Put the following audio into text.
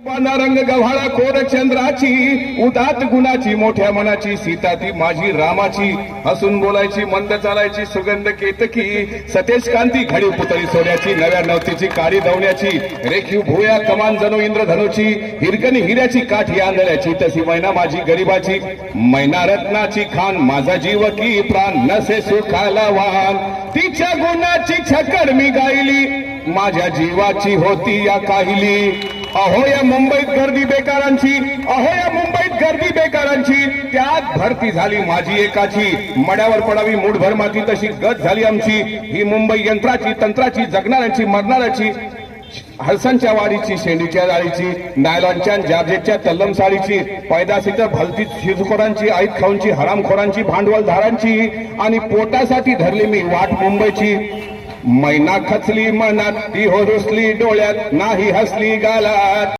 पाना रंग गव्हाळा कोर चंद्राची उदात गुणाची मोठ्या मनाची सीता ती माझी रामाची हसून बोलायची मंद चालायची सुगंध केतकी सतेज कांती घडी पुतळी सोन्याची नव्या नवतीची काळी दवण्याची रेखीव भुया कमान जणू इंद्रधनुची हिरकणी हिऱ्याची काठी आंधळ्याची तशी मैना माझी गरीबाची मैना रत्नाची खान माझा जीव की प्राण नसे सुखाला वाहन तिच्या गुणाची छकड मी गायली माझ्या जीवाची होती या काहिली अहो या मुंबईत गर्दी बेकारांची अहो या मुंबईत गर्दी बेकारांची त्यात भरती झाली माझी एकाची मड्यावर पडावी मूठभर माती तशी गत झाली आमची ही मुंबई यंत्राची तंत्राची जगणाऱ्यांची मरणाऱ्याची हलसांच्या वाडीची शेंडीच्या जाळीची नायलॉनच्या जार्जेटच्या तल्लम साडीची पैदासी तर भलती शिजखोरांची आईत खाऊंची हरामखोरांची भांडवलधारांची आणि पोटासाठी धरली मी वाट मुंबईची मैना खचली मनात ती हो रुसली डोळ्यात नाही हसली गालात